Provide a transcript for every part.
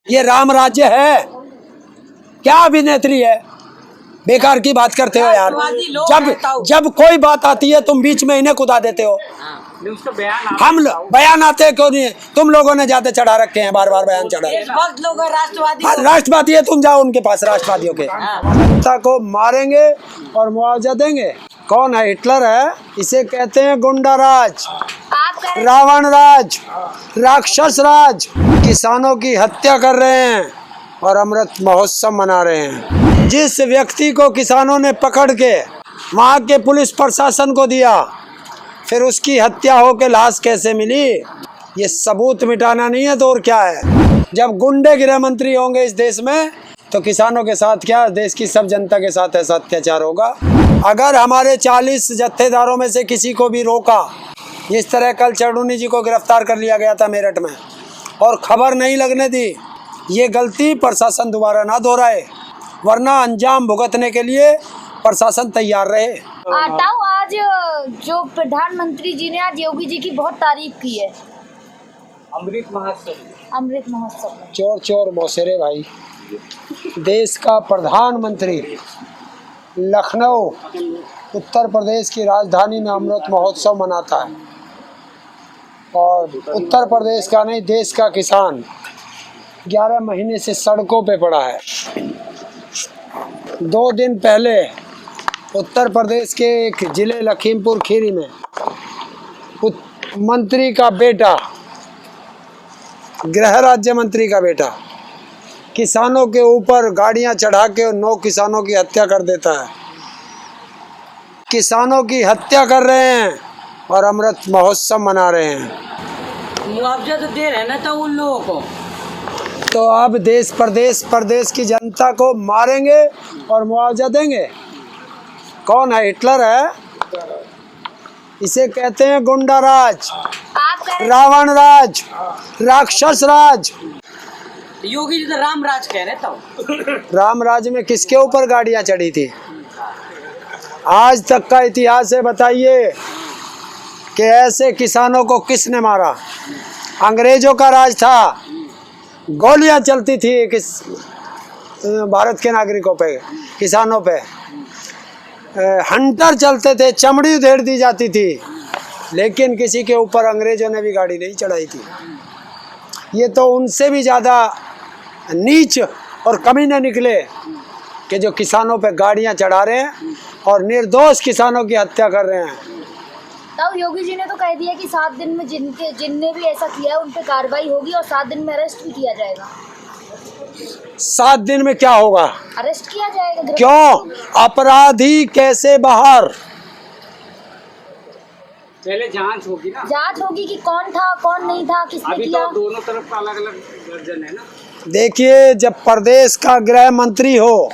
ये राम राज्य है क्या? अभिनेत्री है, बेकार की बात करते हो यार। जब कोई बात आती है तुम बीच में इन्हें कुदा देते हो। हम बयान आते क्यों नहीं? तुम लोगों ने ज्यादा चढ़ा रखे हैं, बार बार बयान चढ़ा। लोग राष्ट्रवादी राष्ट्रवादी है, तुम जाओ उनके पास, राष्ट्रवादियों के। जनता को मारेंगे और मुआवजा देंगे। कौन है? हिटलर है। इसे कहते हैं गुंडा राज, रावण राज, राक्षस राज। किसानों की हत्या कर रहे हैं और अमृत महोत्सव मना रहे हैं। जिस व्यक्ति को किसानों ने पकड़ के वहाँ के पुलिस प्रशासन को दिया, फिर उसकी हत्या हो के लाश कैसे मिली? ये सबूत मिटाना नहीं है तो और क्या है? जब गुंडे गृह मंत्री होंगे इस देश में तो किसानों के साथ क्या, देश की सब जनता के साथ ऐसा अत्याचार होगा? अगर हमारे 40 जत्थेदारों में से किसी को भी रोका, इस तरह कल चढ़ूनी जी को गिरफ्तार कर लिया गया था मेरठ में और खबर नहीं लगने दी, ये गलती प्रशासन दोबारा ना दोहराए, वरना अंजाम भुगतने के लिए प्रशासन तैयार रहे। ताऊ, आज जो प्रधानमंत्री जी ने आज योगी जी की बहुत तारीफ की है, अमृत महोत्सव। चोर चोर मौसेरे भाई, देश का प्रधानमंत्री लखनऊ उत्तर प्रदेश की राजधानी में अमृत महोत्सव मनाता है और उत्तर प्रदेश का नहीं, देश का किसान 11 महीने से सड़कों पे पड़ा है। 2 दिन पहले उत्तर प्रदेश के एक जिले लखीमपुर खीरी में मंत्री का बेटा, गृह राज्य मंत्री का बेटा, किसानों के ऊपर गाड़ियां चढ़ा के 9 किसानों की हत्या कर देता है। किसानों की हत्या कर रहे हैं और अमृत महोत्सव मना रहे हैं। मुआवजा तो दे रहे हैं ना तो उन लोगों को, तो अब देश प्रदेश की जनता को मारेंगे और मुआवजा देंगे। कौन है? हिटलर है। इसे कहते हैं गुंडा राज, रावण राज, राक्षस राज। योगी जी तो राम राज कह रहे थे। राम राज में किसके ऊपर गाड़ियां चढ़ी थी? आज तक का इतिहास है, बताइए कि ऐसे किसानों को किसने मारा? अंग्रेजों का राज था, गोलियां चलती थी किस भारत के नागरिकों पे, किसानों पे हंटर चलते थे, चमड़ी उधेड़ दी जाती थी, लेकिन किसी के ऊपर अंग्रेजों ने भी गाड़ी नहीं चढ़ाई थी। ये तो उनसे भी ज़्यादा नीच और कमीने निकले कि जो किसानों पे गाड़ियां चढ़ा रहे हैं और निर्दोष किसानों की हत्या कर रहे हैं। तब योगी जी ने तो कह दिया कि 7 दिन में जिनने भी ऐसा किया है उन पे कार्रवाई होगी और 7 दिन में अरेस्ट भी किया जाएगा। 7 दिन में क्या होगा? अरेस्ट किया जाएगा। क्यों? अपराधी कैसे बाहर? पहले जांच होगी ना, जांच होगी कि कौन था कौन नहीं था, किसने अभी किया। तो दोनों तरफ का अलग अलग वर्जन है ना। देखिए, जब प्रदेश का गृह मंत्री हो,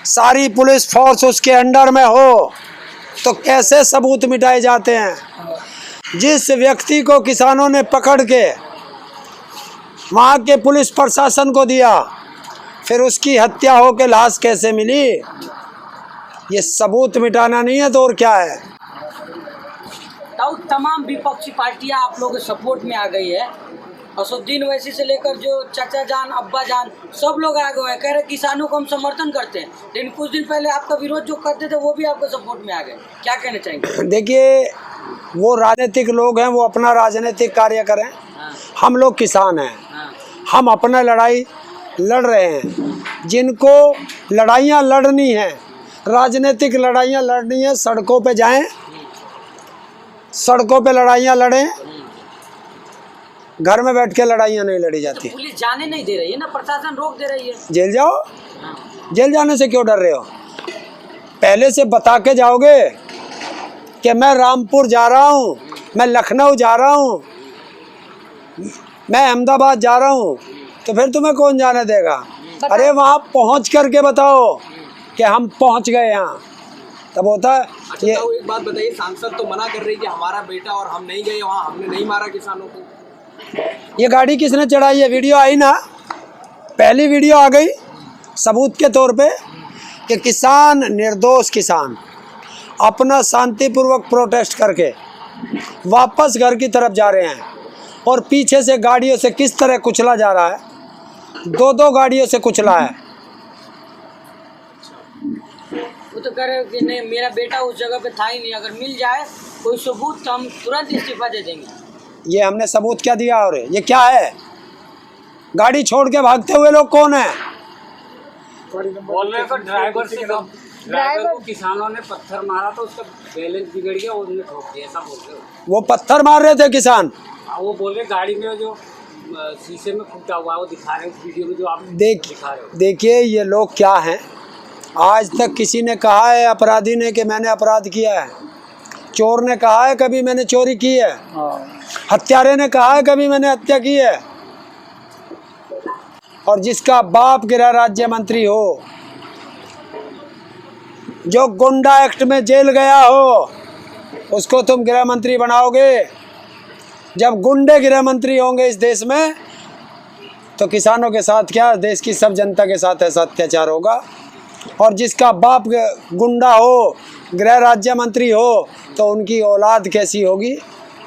सारी पुलिस फोर्स उसके अंडर में हो, तो कैसे सबूत मिटाए जाते हैं? जिस व्यक्ति को किसानों ने पकड़ के वहाँ के पुलिस प्रशासन को दिया, फिर उसकी हत्या हो के लाश कैसे मिली? ये सबूत मिटाना नहीं है तो और क्या है? तो तमाम विपक्षी पार्टियां आप लोगों के सपोर्ट में आ गई है। असुद्दीन ओवैसी से लेकर जो चाचा जान, अब्बा जान, सब लोग आगे हुए, कह रहे किसानों को हम समर्थन करते हैं, लेकिन कुछ दिन पहले आपका विरोध जो करते थे वो भी आपके सपोर्ट में आ गए। क्या कहना चाहेंगे? देखिए, वो राजनीतिक लोग हैं, वो अपना राजनीतिक कार्य करें। हम लोग किसान हैं, हम अपना लड़ाई लड़ रहे हैं। जिनको लड़ाइयाँ लड़नी है, राजनीतिक लड़ाइयाँ लड़नी है, सड़कों पे जाएं, सड़कों पे लड़ाइयाँ लड़ें। घर में बैठ के लड़ाइयाँ नहीं लड़ी जाती। तो पुलिस जाने नहीं दे रही है ना, प्रशासन रोक दे रही है। जेल जाओ। जेल जाने से क्यों डर रहे हो? पहले से बता के जाओगे कि मैं रामपुर जा रहा हूँ, मैं लखनऊ जा रहा हूँ, मैं अहमदाबाद जा रहा हूँ, तो फिर तुम्हें कौन जाने देगा? अरे वहाँ पहुँच करके बताओ कि हम पहुँच गए यहाँ, तब होता है। अच्छा, ये एक बात बताइए, सांसद तो मना कर रही है कि हमारा बेटा और हम नहीं गए वहाँ, हमने नहीं मारा किसानों को। ये गाड़ी किसने चढ़ाई है? वीडियो आई ना, पहली वीडियो आ गई सबूत के तौर पे कि किसान, निर्दोष किसान अपना शांतिपूर्वक प्रोटेस्ट करके वापस घर की तरफ जा रहे हैं और पीछे से गाड़ियों से किस तरह कुचला जा रहा है। 2 गाड़ियों से कुचला है। वो तो कह रहे हो कि नहीं मेरा बेटा उस जगह पे था ही नहीं, अगर मिल जाए कोई सबूत तो हम तुरंत इस्तीफा दे देंगे। ये हमने सबूत क्या दिया? और ये क्या है? गाड़ी छोड़ के भागते हुए लोग कौन है? बोल रहे थे ड्राइवर को किसानों ने पत्थर मारा तो उसका बैलेंस बिगड़ गया और उसने ठोक दिया, ऐसा बोल रहे हो। वो पत्थर मार रहे थे किसान। वो बोल रहे गाड़ी में जो शीशे में फूटा हुआ है वो दिखा रहे हैं वीडियो में जो आप दिखा रहे हो। देखिए ये लोग क्या हैं, आज तक किसी ने कहा है अपराधी ने कि मैंने अपराध किया है? चोर ने कहा है कभी मैंने चोरी की है? हत्यारे ने कहा है कभी मैंने हत्या की है? और जिसका बाप गृह राज्य मंत्री हो, जो गुंडा एक्ट में जेल गया हो, उसको तुम गृह मंत्री बनाओगे? जब गुंडे गृह मंत्री होंगे इस देश में तो किसानों के साथ क्या, देश की सब जनता के साथ ऐसा अत्याचार होगा। और जिसका बाप गुंडा हो, गृह राज्य मंत्री हो, तो उनकी औलाद कैसी होगी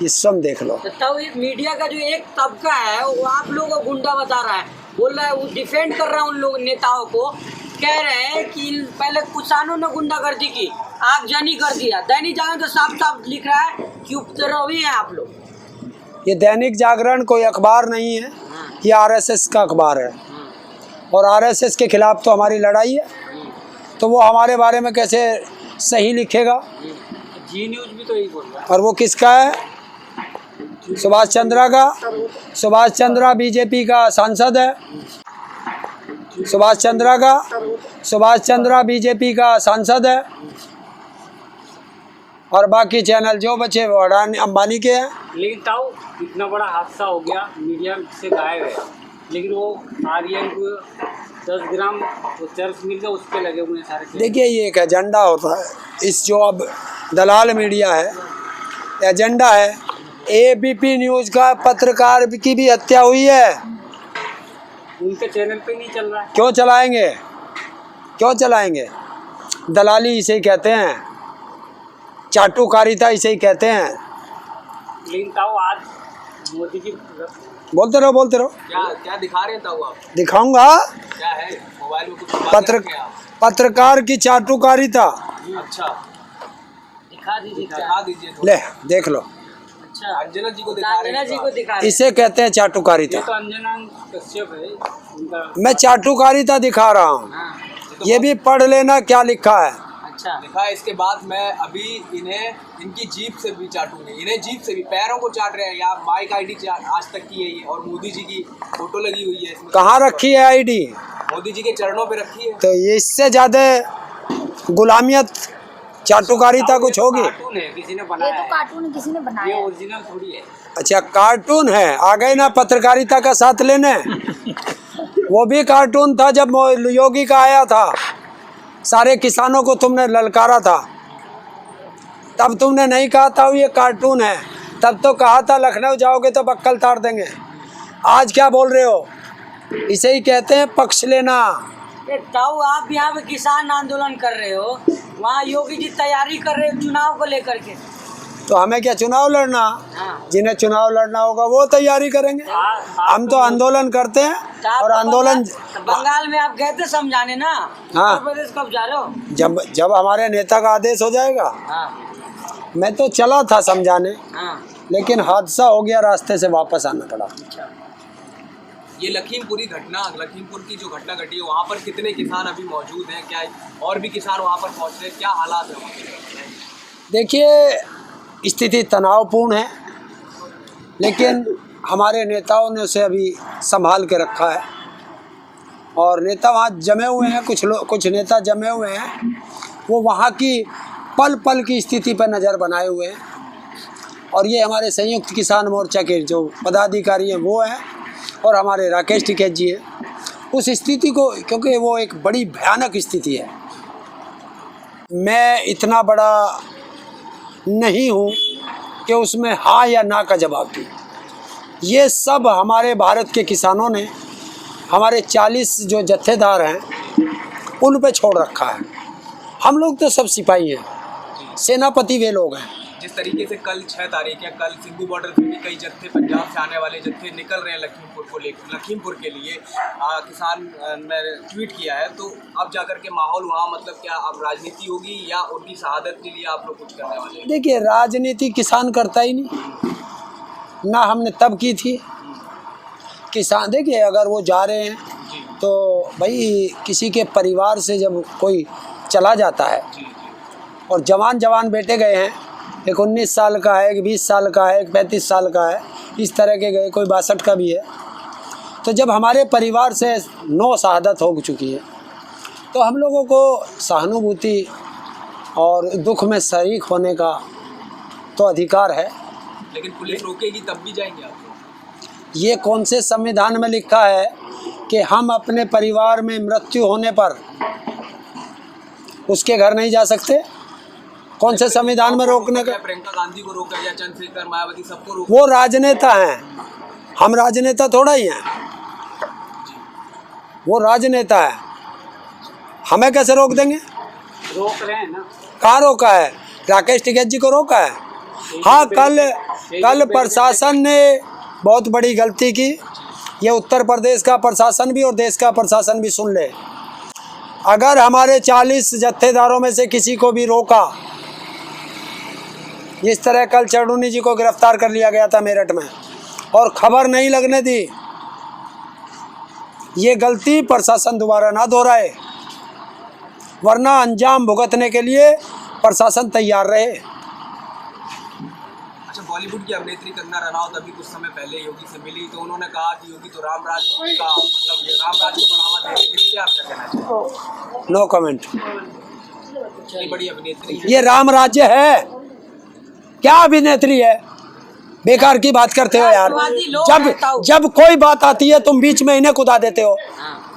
ये स्वयं देख लो। तो ये मीडिया का जो एक तबका है वो आप लोगों को गुंडा बता रहा है, बोल रहा है, वो डिफेंड कर रहा है उन लोग नेताओं को, कह रहे हैं कि पहले किसानों ने गुंडागर्दी की, आगजनी कर दिया। दैनिक जागरण तो साफ साफ लिख रहा है कि उपद्रवी हैं आप लोग। ये दैनिक जागरण कोई अखबार नहीं है, ये आरएसएस का अखबार है और आरएसएस के खिलाफ तो हमारी लड़ाई है, तो वो हमारे बारे में कैसे सही लिखेगा? जी न्यूज भी तो यही बोल रहा है। और वो किसका है? सुभाष चंद्रा का। सुभाष चंद्रा बीजेपी का सांसद है। सुभाष चंद्रा बीजेपी का सांसद है और बाकी चैनल जो बचे वो अडानी अंबानी के हैं। लेकिन ताऊ इतना बड़ा हादसा हो गया, मीडिया से गायब है, लेकिन वो आर्यन को 10 ग्राम वो चर्च मिल गया, उसके लगे हुए सारे। देखिए ये एक एजेंडा होता है, इस जो अब दलाल मीडिया है, एजेंडा है। एबीपी न्यूज़ का पत्रकार की भी हत्या हुई है, उनके चैनल पे नहीं चल रहा है। क्यों चलाएंगे? क्यों चलाएंगे? दलाली इसे ही कहते हैं, चाटुकारिता इसे ही कहते हैं। लेकिन ताऊ आज मोदी जी बोलते रहो। क्या दिखा रहे थे आप? दिखाऊंगा। क्या है मोबाइल में कुछ पत्रकार की चाटुकारिता। अच्छा दिखा दीजिए, दिखा दीजिए तो। ले देख लो, अच्छा अंजना जी को दिखा रहे अंजना हैं। जी को दिखा रहे हैं। इसे कहते हैं चाटुकारिता। ये तो अंजना कश्यप है उनका। मैं चाटुकारिता दिखा रहा हूँ, हाँ, ये भी पढ़ लेना क्या लिखा है। अच्छा लिखा है। इसके बाद मैं अभी इन्हें इनकी जीप से भी चाटूंगी, इन्हें जीप से भी पैरों को चाट रहे हैं। यहाँ बाइक आईडी आज तक की है ये, और मोदी जी की फोटो लगी हुई है इसमें। कहाँ रखी है आईडी? मोदी जी के चरणों पे रखी है। तो ये इससे ज्यादा गुलामियत चाटुकारिता कुछ होगी? कार्टून है, किसी ने ये बनाया तो है, कार्टून किसी ने ये बनाया है। ओरिजिनल थोड़ी है। अच्छा कार्टून है, आ गए ना पत्रकारिता का साथ लेने। वो भी कार्टून था जब योगी का आया था, सारे किसानों को तुमने ललकारा था, तब तुमने नहीं कहा था ये कार्टून है, तब तो कहा था लखनऊ जाओगे तो बक्कल ताड़ देंगे। आज क्या बोल रहे हो? इसे ही कहते हैं पक्ष लेना। ताऊ आप यहाँ पे किसान आंदोलन कर रहे हो, वहाँ योगी जी तैयारी कर रहे हो चुनाव को लेकर के, तो हमें क्या चुनाव लड़ना? हाँ। जिन्हें चुनाव लड़ना होगा वो तैयारी करेंगे। हम तो आंदोलन करते हैं तो आप और आंदोलन बंगाल में आप गए थे समझाने ना, हाँ। उत्तर प्रदेश कब जा रहे हो? जब हमारे नेता का आदेश हो जाएगा। हाँ मैं तो चला था समझाने, हाँ लेकिन हादसा हो गया, रास्ते से वापस आना पड़ा। ये लखीमपुरी घटना, लखीमपुर की जो घटना घटी है, वहाँ पर कितने किसान अभी मौजूद हैं? क्या और भी किसान वहाँ पर पहुँच रहे हैं? क्या हालात है वहाँ पे? देखिए स्थिति तनावपूर्ण है, लेकिन हमारे नेताओं ने उसे अभी संभाल के रखा है और नेता वहाँ जमे हुए हैं, कुछ नेता जमे हुए हैं, वो वहाँ की पल पल की स्थिति पर नज़र बनाए हुए हैं। और ये हमारे संयुक्त किसान मोर्चा के जो पदाधिकारी हैं वो हैं और हमारे राकेश टिकैत जी हैं, उस स्थिति को, क्योंकि वो एक बड़ी भयानक स्थिति है। मैं इतना बड़ा नहीं हूँ कि उसमें हाँ या ना का जवाब दूँ। ये सब हमारे भारत के किसानों ने, हमारे 40 जो जत्थेदार हैं उन पे छोड़ रखा है। हम लोग तो सब सिपाही हैं, सेनापति वे लोग हैं, जिस तरीके से कल 6 तारीख है, कल सिंधु बॉर्डर से भी कई जत्थे, पंजाब से आने वाले जत्थे निकल रहे हैं लखीमपुर के लिए, किसान ने ट्वीट किया है, तो अब जाकर के माहौल वहाँ मतलब क्या अब राजनीति होगी या उनकी शहादत के लिए आप लोग कुछ करने वाले हैं? देखिए, राजनीति किसान करता ही नहीं, ना हमने तब की थी। किसान देखिए, अगर वो जा रहे हैं तो भाई किसी के परिवार से जब कोई चला जाता है और जवान बेटे गए हैं, एक 19 साल का है, एक 20 साल का है, एक 35 साल का है, इस तरह के गए, कोई 62 का भी है, तो जब हमारे परिवार से 9 शहादत हो चुकी है तो हम लोगों को सहानुभूति और दुख में शरीक होने का तो अधिकार है। लेकिन पुलिस रोकेगी तब भी जाएंगे आप लोग? ये कौन से संविधान में लिखा है कि हम अपने परिवार में मृत्यु होने पर उसके घर नहीं जा सकते? कौन से संविधान में रोकने का? प्रियंका गांधी को रोका गया, चंद्रशेखर, मायावती, सबको रोका। वो राजनेता हैं, हम राजनेता थोड़ा ही हैं। वो राजनेता है, हमें कैसे रोक देंगे? रोक रहे हैं ना। कहाँ रोका है? राकेश टिकैत जी को रोका है। हाँ, कल प्रशासन ने बहुत बड़ी गलती की। ये उत्तर प्रदेश का प्रशासन भी और देश का प्रशासन भी सुन ले। अगर हमारे 40 जत्थेदारों में से किसी को भी रोका, जिस तरह कल चढ़ूनी जी को गिरफ्तार कर लिया गया था मेरठ में, और खबर नहीं लगने दी, ये गलती प्रशासन दोबारा ना दोहराए, वरना अंजाम भुगतने के लिए प्रशासन तैयार रहे। अच्छा, बॉलीवुड की अभिनेत्री कंगना रनौत अभी कुछ समय पहले योगी से मिली, तो उन्होंने कहा कि योगी तो रामराज का मतलब रामराज को बढ़ावा दे रहे हैं, इससे आप क्या कहना चाहेंगे? No comment. इतनी बड़ी अभिनेत्री है। ये राम राज्य है क्या? अभिनेत्री है? बेकार की बात करते हो यार। जब कोई बात आती है तुम बीच में इन्हें कुदा देते हो।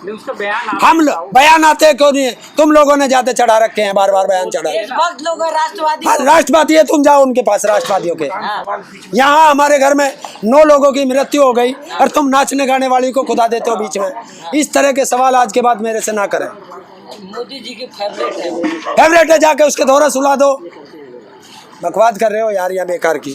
उसका बयान हम बयान आते क्यों नहीं? तुम लोगों ने ज्यादा चढ़ा रखे हैं, बार बार बयान चढ़ा। लोग राष्ट्रवादी राष्ट्रवादी है, तुम जाओ उनके पास, राष्ट्रवादियों के। यहाँ हमारे घर में 9 लोगों की मृत्यु हो गई और तुम नाचने गाने वाली को खुदा देते हो बीच में। इस तरह के सवाल आज के बाद मेरे से ना करें। मोदी जी के फेवरेट है, जाके उसके दोहरा सुला दो। बकवाद कर रहे हो यार, या बेकार की।